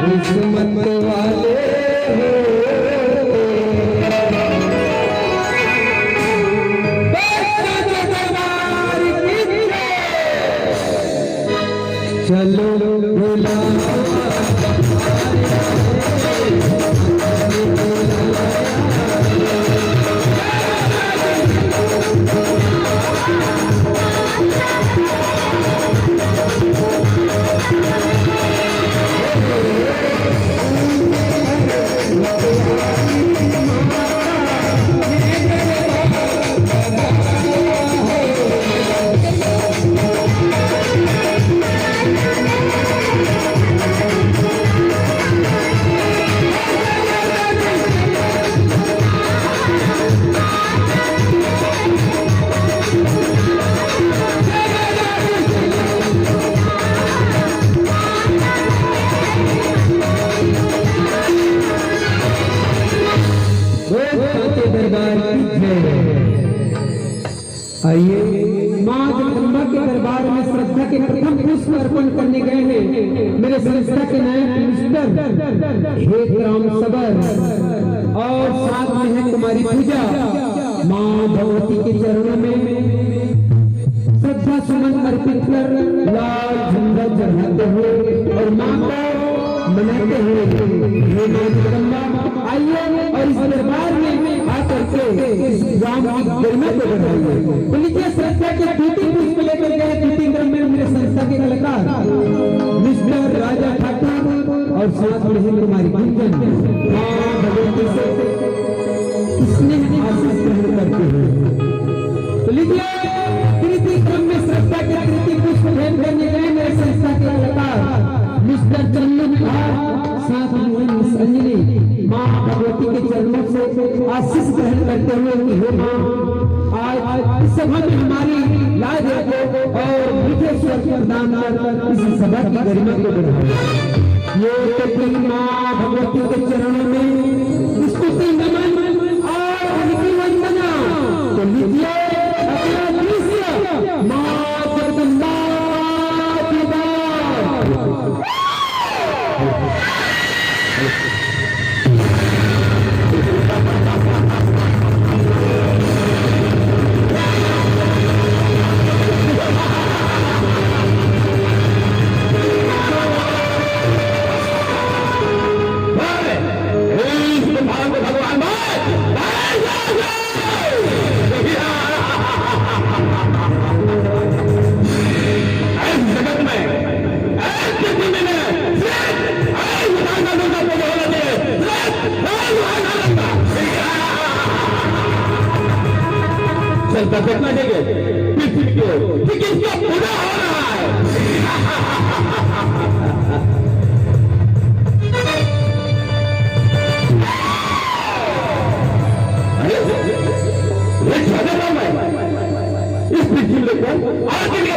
किस्मत वाले हो, चलो आइए मां जगदम्बा के दरबार में श्रद्धा के प्रथम पुष्प अर्पण करने गए हैं मेरे संस्था के नायक मिस्टर हेत राम सबर और साथ में है कुमारी पूजा। मां भगवती के चरणों में श्रद्धा सुमन अर्पित कर लाल झंडा चढ़ाते हुए और मां को मनाते हुए हे मां जगदम्बा आइए और इस दरबार में आकर के इस गांव की गरिमा को बढ़ाइए। तो लीजिए श्रद्धा के द्वितीय पुष्प लेकर गए द्वितीय क्रम में मेरे संस्था के कलाकार मिस्टर राजा ठाकुर और साथ में कुमारी गुंजन मां भगवती से स्नेह आशीष ग्रहण करते हैं। तो लीजिए तृतीय क्रम में श्रद्धा के तृतीय पुष्प भेंट करने गए मेरे संस्था के कलाकार मिस्टर चंदन साथ में अंजलि मां भगवती के चरणों से आशीष ग्रहण करते हुए कि हे मां आज इस सभा में हमारी लाज रखो और मीठे स्वर प्रदान कर इस सभा की गरिमा को बढ़ाओ। ये तो मां भगवती के चरणों में स्तुति नमन और उनकी वंदना। तो लीजिए अपना दृश्य मां जगदम्बा की बात। देखना चाहिए कि किसका पूरा हो रहा है। इस पृथ्वी पर और के लिए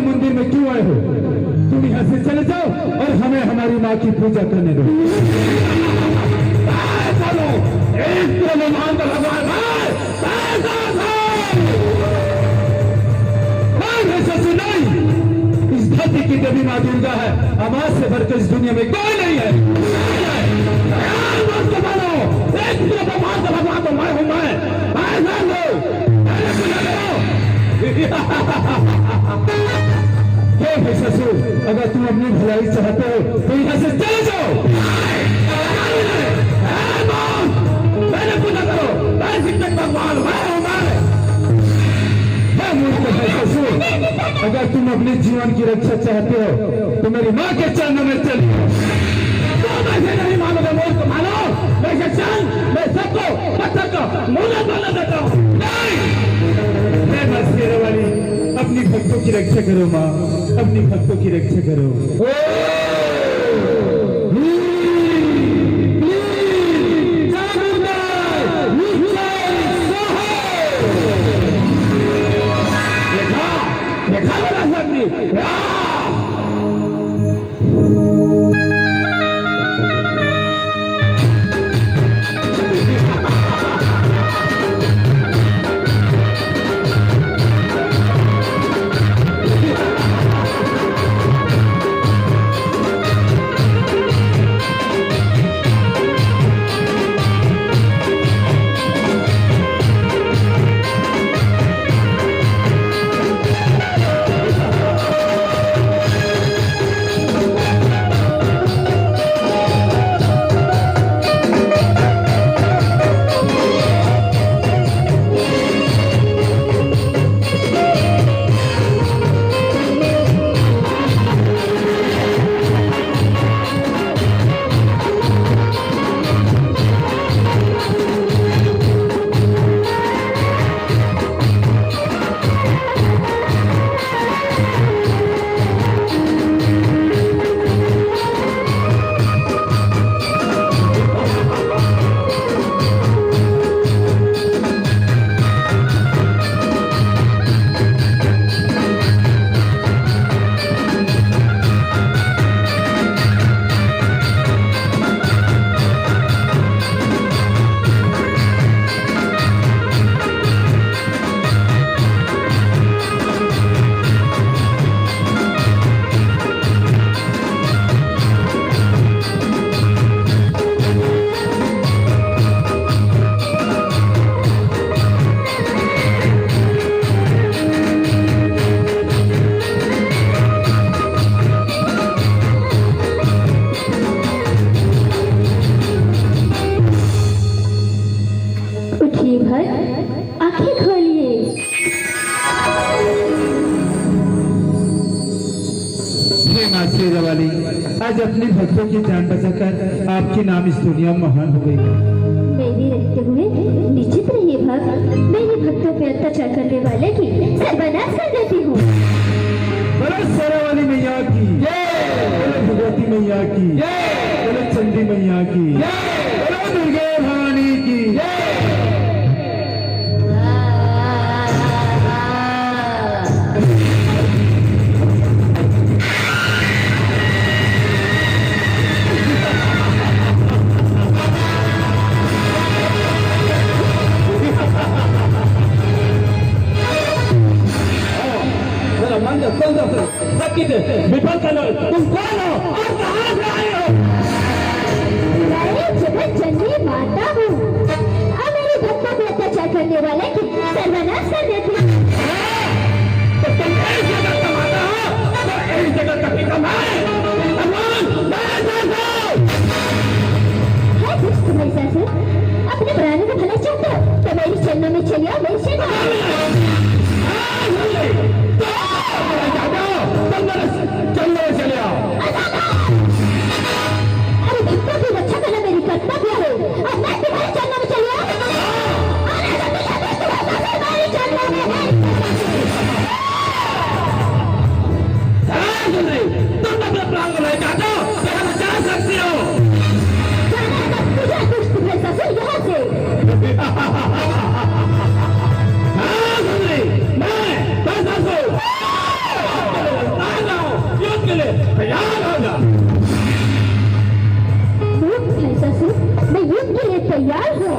मंदिर में क्यों आए हो? तुम यहाँ से चले जाओ और हमें हमारी माँ की पूजा करने दो। चलो भगवान का भगवान नहीं, इस धरती की देवी माँ दुर्गा है। आवाज से बढ़कर इस दुनिया में कोई नहीं है। भगवान का भगवान तो मैं हूँ। मैं हे ससुर, अगर तुम अपनी भलाई चाहते हो तो यहाँ से चले जाओ। मैंने पूजा करो, मैं शिक्षक भगवान ससुर, अगर तुम अपने जीवन की रक्षा चाहते हो तो मेरी माँ के चरणों में चलिए। नहीं मानोगे मूर्ख मानो, मैं शिक्षण मैं सबको पत्थर को मुझे बोलना देता हूँ। अपनी भक्तों की रक्षा करो माँ, अपनी भक्तों की रक्षा करो। वाली आज अपने भक्तों की जान बचाकर आपके नाम इस दुनिया में महान हो गई। मेरी रहते हुए निश्चित रहिए भक्त, मेरे भक्तों पे अत्याचार करने वाले की सर्वनाश कर देती हूँ। बोलो शेरावाली मैया की जय, बोलो भगवती मैया की जय, बोलो चंडी मैया की जय, बोलो दुर्गा भवानी की जय। विफल करो, तुम कौन हो और कहां से आए हो? मैं जगत जननी माता हूँ और मेरे भक्तों पे अत्याचार करने वाले की सर्वनाश कर देती हूँ। तो तुम इस जगत का माता हो तो इस जगत का पिता मैं है कुछ तुम्हारे सासुर अपने प्राणों को भला चाहते हो तो मेरी चरणों में चलिए आओ, मेरी सेवा चले आओ। अरे भक्तों की रक्षा करना मेरी कर्तव्य है और मैं तुम्हारे चरणों में चली आऊं। मेरी चरणों में तुम अपने प्राण को ले जाते हो तो हम जा सकते हो। तुझे कुछ तुम्हारे ससुर यहाँ से मैं युद्ध के लिए तैयार हूँ।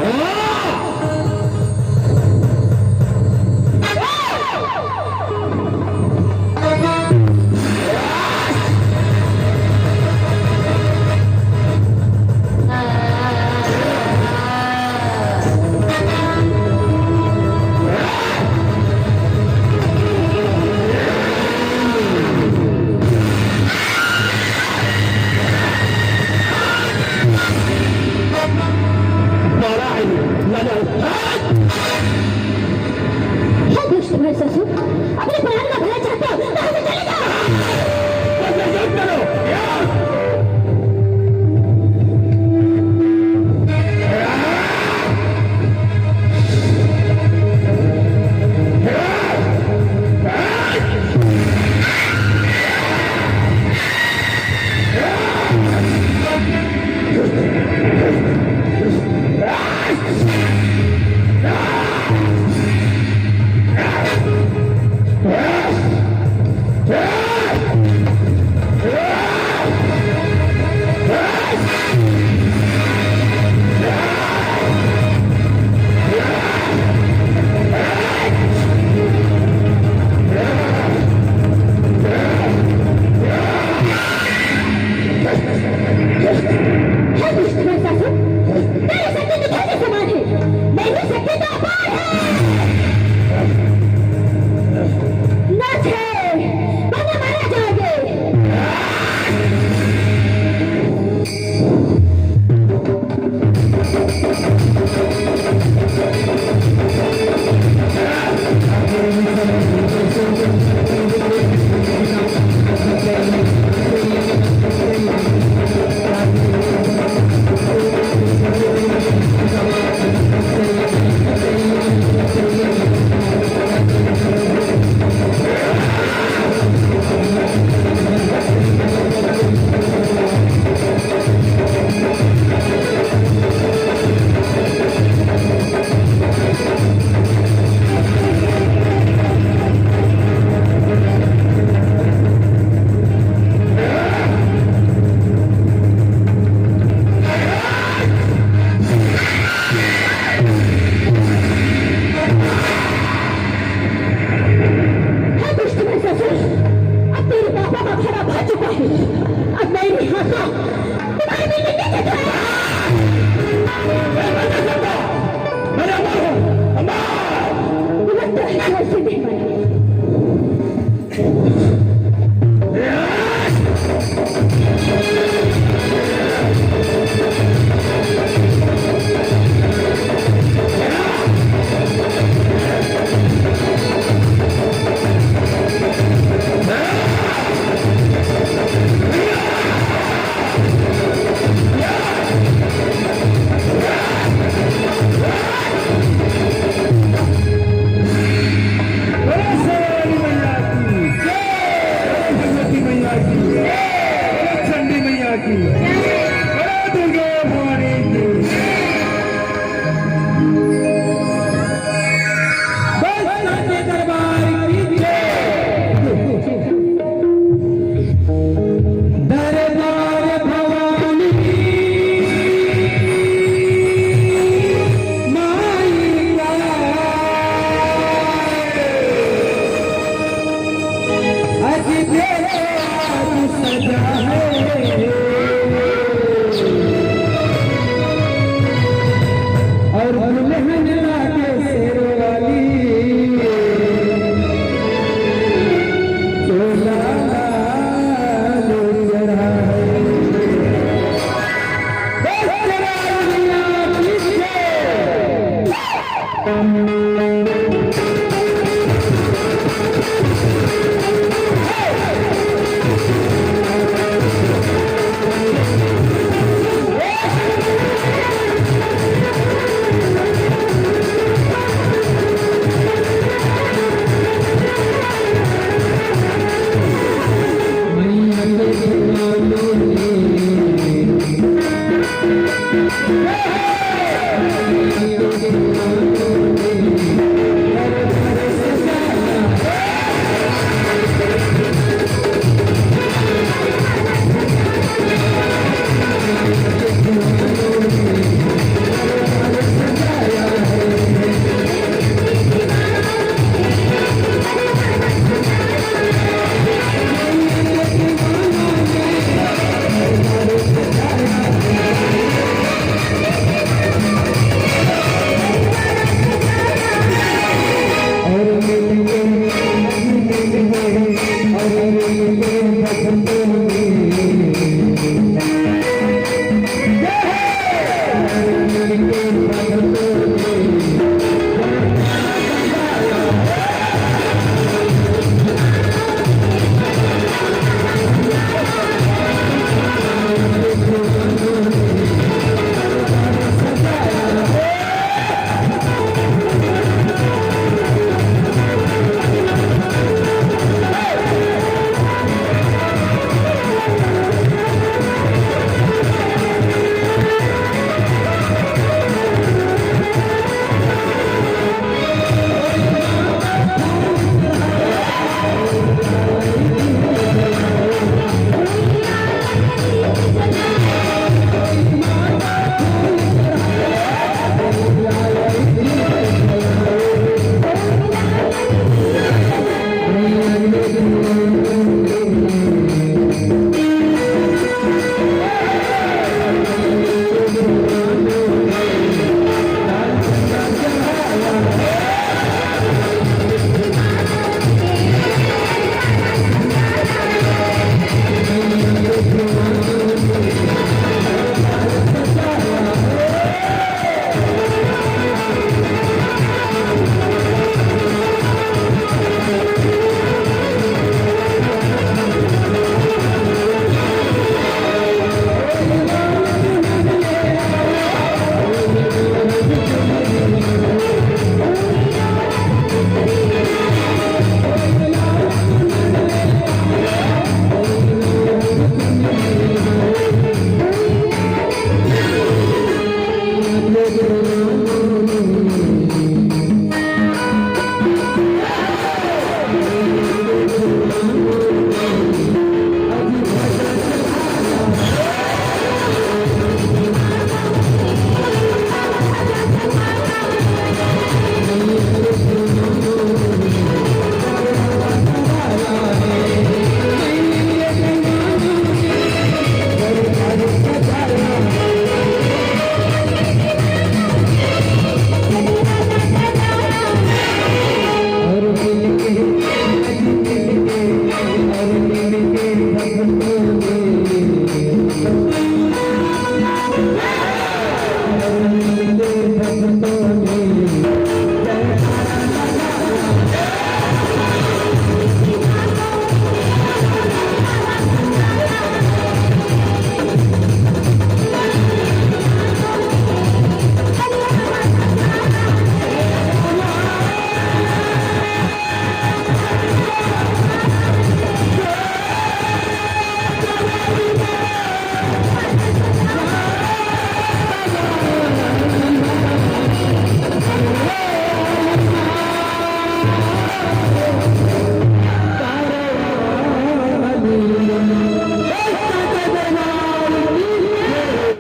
भजन